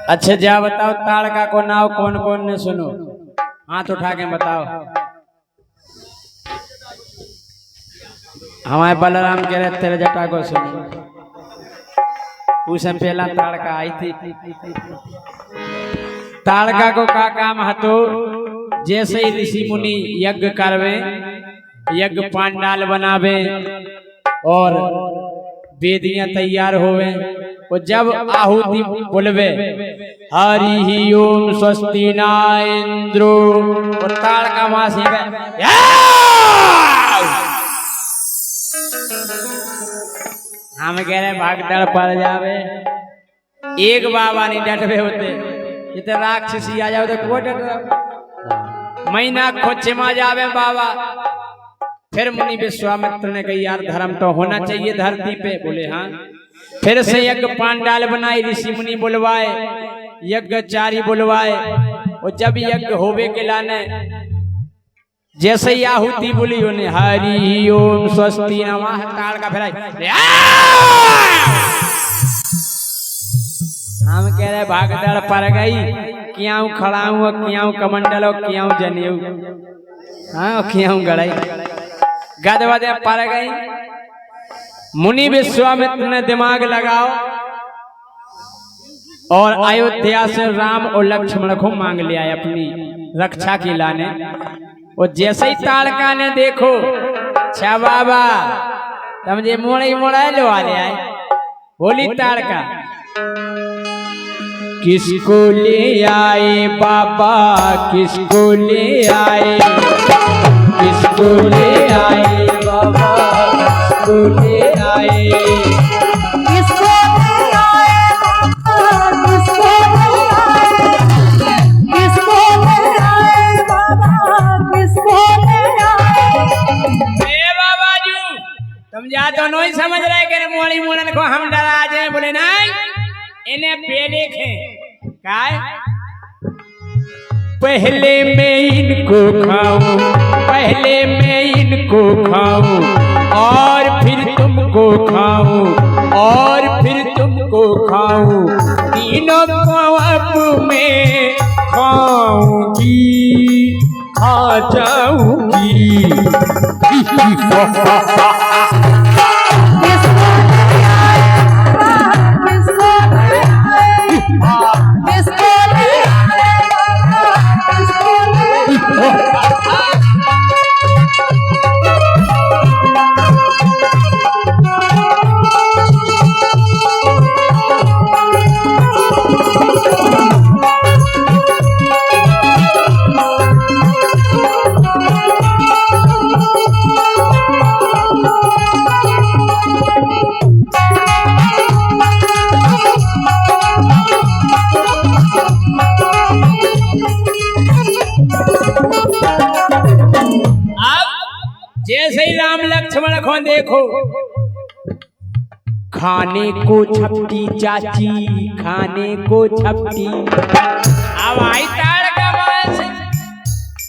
अच्छा जा बताओ ताड़का को नाव कौन कौन ने सुनो, हाथ उठा के बताओ। हमारे बलराम कह रहे तेरे जटा को सुनो, उसमें पहला ताड़का आई थी। ताड़का को का काम हतो, जैसे ही ऋषि मुनि यज्ञ करवे, यज्ञ पांडाल बनावे और वेदियां तैयार होवे, और जब आहुति बोलवे हरि ओम स्वस्ति न इंद्रो, और ताड़का मासी हम कह रहे भागदड़ पड़ जावे। एक बाबा नहीं डटवे होते, इतने राक्षसी आ जाओ तो को डट महीना खोचे में जावे बाबा। फिर मुनि विश्वामित्र ने कही यार धर्म तो होना चाहिए धरती पे, बोले हाँ। फिर से यज्ञ पांडाल बनाई, ऋषि मुनि बुलवाए, यज्ञचारी बुलवाए, और जब यज्ञ होवे के लाने जैसे ही आहुति बोली उन्हें हरि ओम स्वस्ति नमः, ताड़का फिराई। हम कह रहे भागदड़ पड़ गई, क्यों खड़ा हूँ, क्यों कमंडल हो, क्यों जनेऊ, हाँ क्यों गड़ाई, गदवदे पड़ गई। मुनि विश्वामित्र ने दिमाग लगाओ और अयोध्या से राम और लक्ष्मण को मांग लिया अपनी रक्षा की लाने। और जैसे ही ताड़का ने देखो, अच्छा बाबा समझे मोड़े मोड़ा लो आ ले आए, बोली ताड़का किसको ले आए बाबा, किसको ले आए, किसको ले आए बाबा, किसको ले आए, किसको ले आए बाबा, किसको ले आए, किसको ले आए बाबा, किसको ले आए। ए बाबा जी तुम जा तो नहीं समझ रहे कि मोड़ी मोड़न को हम डरा जाए, बोले नहीं इन्हें पेले खे काय पहले मैं इनको खाऊं, पहले मैं इनको खाऊं और फिर तुमको खाऊं, और फिर तुमको खाऊं, तीनों को अब मैं खाऊंगी, खा जाऊंगी। जैसे ही राम लक्ष्मण को देखो, खाने को छपटी चाची, खाने को छपटी। अब आई ताड़का मास,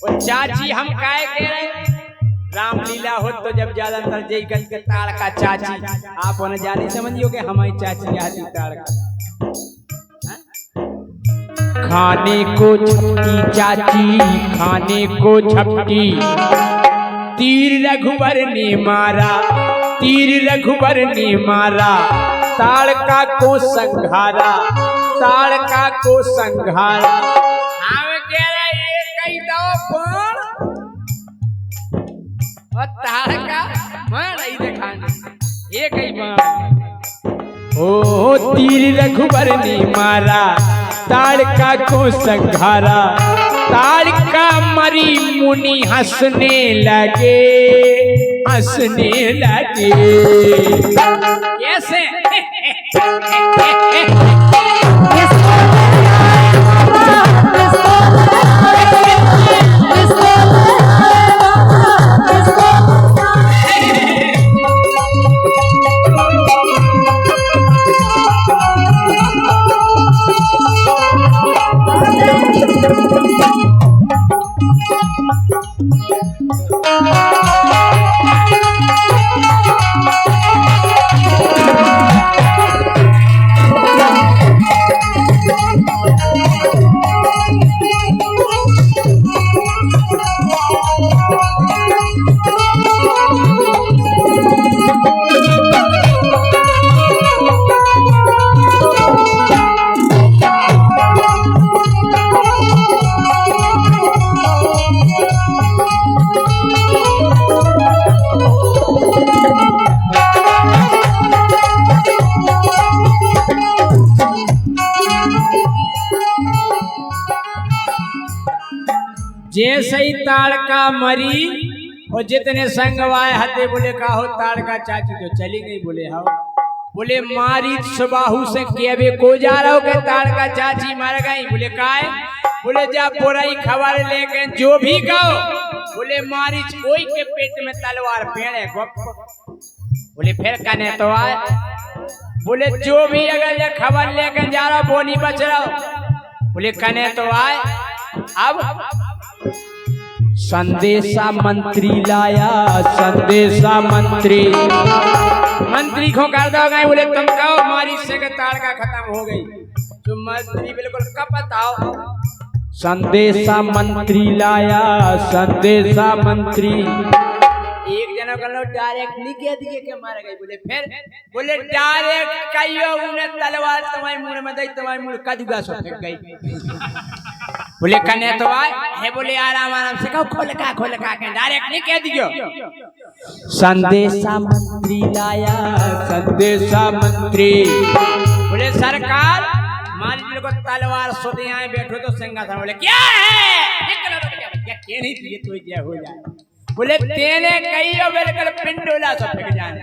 वो चाची हम काय कह रहे, रामलीला हो तो जब ज्यादातर जय के ताड़का चाची, आप उन्हें जाने समझियो कि हमारी चाची आती ताड़का। खाने को छपटी चाची, खाने को छपटी, तीर रघुवर ने मारा, तीर रघुवर ने मारा, ताड़का को संघारा, ताड़का को संघारा। हम कह रहे एक दो पण और ताड़का मार ही दिखाने एक ही बाण। ओ तीर रघुवर ने मारा, ताड़का को संघारा, ताड़का मरी मुनि हंसने लगे, हंसने लगे। कैसे जैसे ही ताड़का मरी और जितने संगवाए हते बोले का हो ताड़का चाची तो चली गई। बोले हाँ। बोले मारी सुबाहू से केबे को जा रहा हो के ताड़का चाची मर गई। बोले काय? बोले जा बुराई खबर लेके जो भी कहो। बोले मारी कोई के पेट में तलवार फेंके गप। बोले फिर कने तो आए। बोले जो भी अगर ये खबर लेकर जा रहा वो नहीं बच रहा। बोले कने तो आए। अब संदेशा मंत्री लाया, संदेशा मंत्री को कर दो गए। बोले तुम कहो मारी से के ताड़का खत्म हो गई। तो मंत्री बिल्कुल कब बताओ। संदेशा मंत्री लाया, संदेशा मंत्री। एक जना कहो डायरेक्ट नहीं कह दिए के मार गई। बोले फिर? बोले डायरेक्ट कहियो उन्हें तलवार तुम्हारे मुंह में दई, तुम्हारे मुंह कदूगा सो फेंक गई। बोले कने तो आए है। बोले आराम आराम से कहो खोल का के डायरेक्ट नहीं कह दियो। संदेशा मंत्री लाया, संदेशा मंत्री। बोले सरकार मान को तलवार सोते आए बैठो तो सिंहासन। बोले क्या है? क्या नहीं दिए तो क्या हो जाए। बोले तेने कहियो बिल्कुल पिंडोला सब फेंक जाने।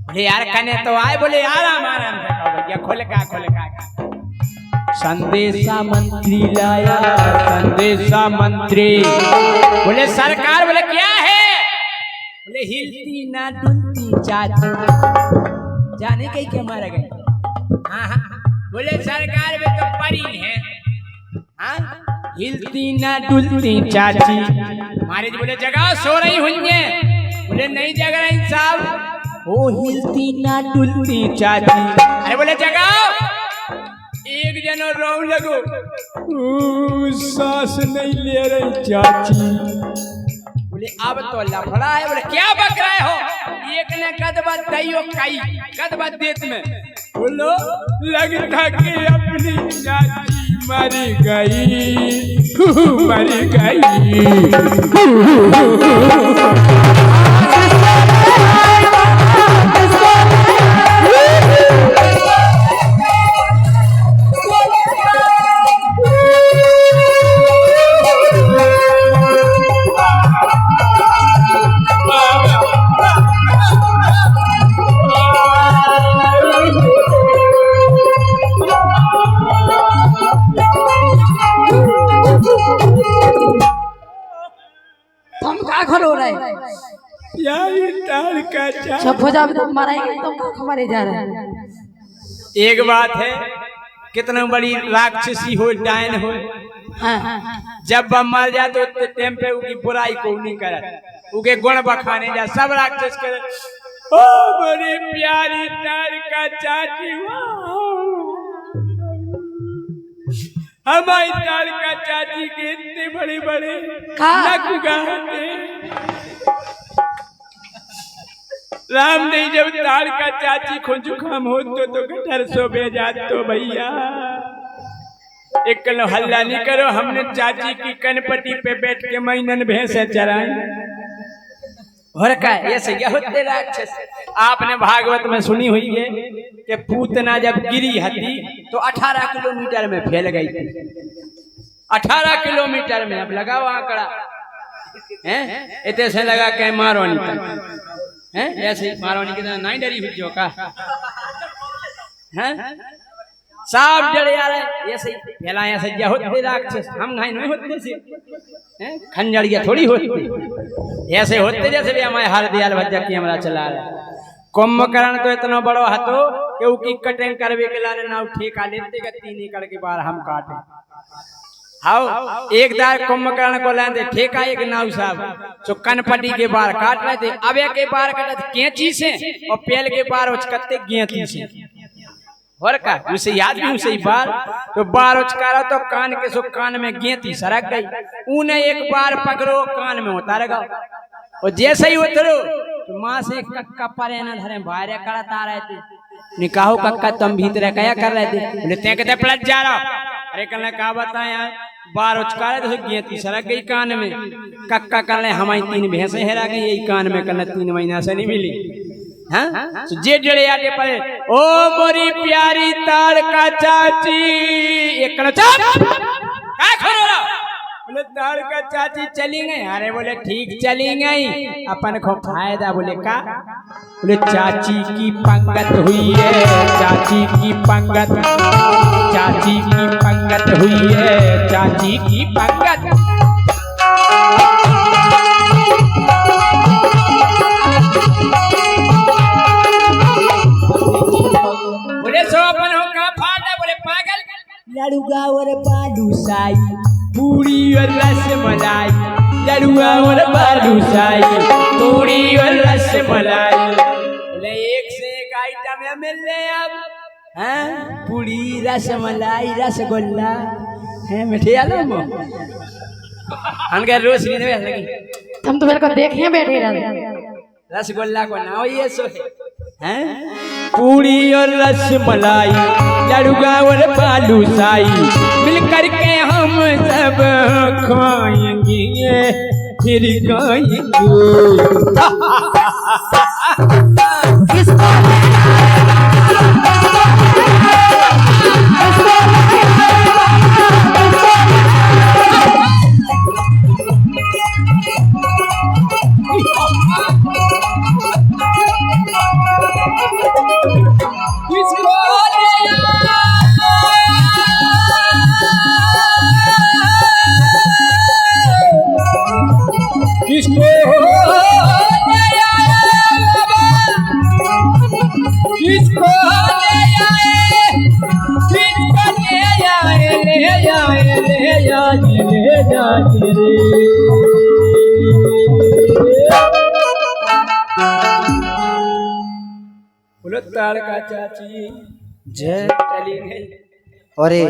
बोले यार कने तो आए। बोले आराम आराम से कहो क्या खोल का। संदेशा मंत्री लाया, संदेशा मंत्री। बोले सरकार। बोले क्या है? बोले हिलती ना डुलती चाची जाने कहीं क्या मारा गए। हाँ। बोले सरकार वे तो परी है। हाँ हिलती ना डुलती चाची। महाराज बोले जगह सो रही हुई है। बोले नहीं जग रही साहब। ओ हिलती ना डुलती चाची। अरे बोले जगह। एक जनो रो लगो सांस नहीं ले रही चाची। बोले अब तो लफड़ा है। बोले क्या बक रहे हो? एक ने कदबा दैयो कई कदबा देत में। बोलो लगता कि अपनी चाची मर गई, मर गई। खबर जा रहा है। एक बात है कितना बड़ी राक्षसी हो डायन हो। जब वह मर जाए तो टाइम पे उनकी बुराई को नहीं करे, उनके गुण बखाने जा सब राक्षस करे। ओ बड़ी प्यारी ताड़का चाची, हमारी ताड़का चाची के इतने बड़े बड़े नख गाते। रामदेव जब ताड़का चाची को जुकाम हो तो गटर सो भेजा तो भैया एक कलो हल्ला नहीं करो, हमने चाची की कनपटी पे बैठ के महीनन भैंसे चराई। और क्या ये सही होते राक्षस। आपने भागवत में सुनी हुई है कि पूतना जब गिरी हती तो 18 किलोमीटर में फैल गई थी। 18 किलोमीटर में। अब लगाओ आंकड़ा हैं, इतने से लगा के मारो नहीं हैं, ऐसे मारो नहीं कितना नहीं डरी हुई जो का हैं साफ जड़े आ रहे ये सही फैला ऐसे जा होते राक्षस। हम घाई नहीं होते से हैं, खंजड़िया थोड़ी होती ऐसे होते जैसे भी हमारे हर दियाल भज्जा की हमारा चला रहा। कुंभकर्ण तो इतना बड़ो हतो कि उसकी कटिंग करवे के लाने ना ठेका लेते का 3 एकड़ के बार हम काटे। हाँ एक दार कुंभकर्ण को लाते ठेका एक नाव साहब जो कनपटी के बार काट रहे थे। अब एक के बार कटे कैंची से और पेल के बार उचकते गेंती से। और का उसे याद भी उसे बार तो बार उचकारा तो कान के सो कान में गेंती सरक गई। उन्हें एक बार पकड़ो कान में उतार गो और जैसे ही उतरो तो माँ से कक्का परे न धरे बाहर करता रहे थे। निकाहो कक्का तुम भीतर क्या कर रहे थे? बोले ते कहते पलट जा रहा। अरे कल कहा बताए यार बार उचकारे तो गेंती सरक गई कान में। कक्का कल हमारी 3 भैंसे हेरा गई यही कान में। कल 3 महीना से नहीं मिली। हाँ जे जड़े आगे पड़े ओ मोरी प्यारी ताड़का चाची एक बोले ताड़ का चाची चली गई। अरे बोले ठीक चली गई, अपन को फायदा। बोले का? बोले चाची की पंगत हुई है, चाची की पंगत, चाची की पंगत हुई है, चाची की पंगत। बोले सो अपन हो का फायदा? बोले पागल। लड़ुआ और बालूशाही, पूरी और रसमलाई, लड़ुआ और बालूशाही, पूरी और रसमलाई। बोले एक से एक आइटम है मिल रहे अब। हैं? पूरी, रसमलाई, रसगुल्ला है, मिठे आलम। हमके रोशनी नहीं लगी। हम तो मेरे को देखे बैठे रहते। रसगुल्ला को ना हो ये सो हैं? पूरी और रसमलाई, लड़ुआ और बालूशाही, मिलकर के हम सब खाएंगे, फिर खाएंगे। किसको बोलो ताड़ का चाची जय चली गई। अरे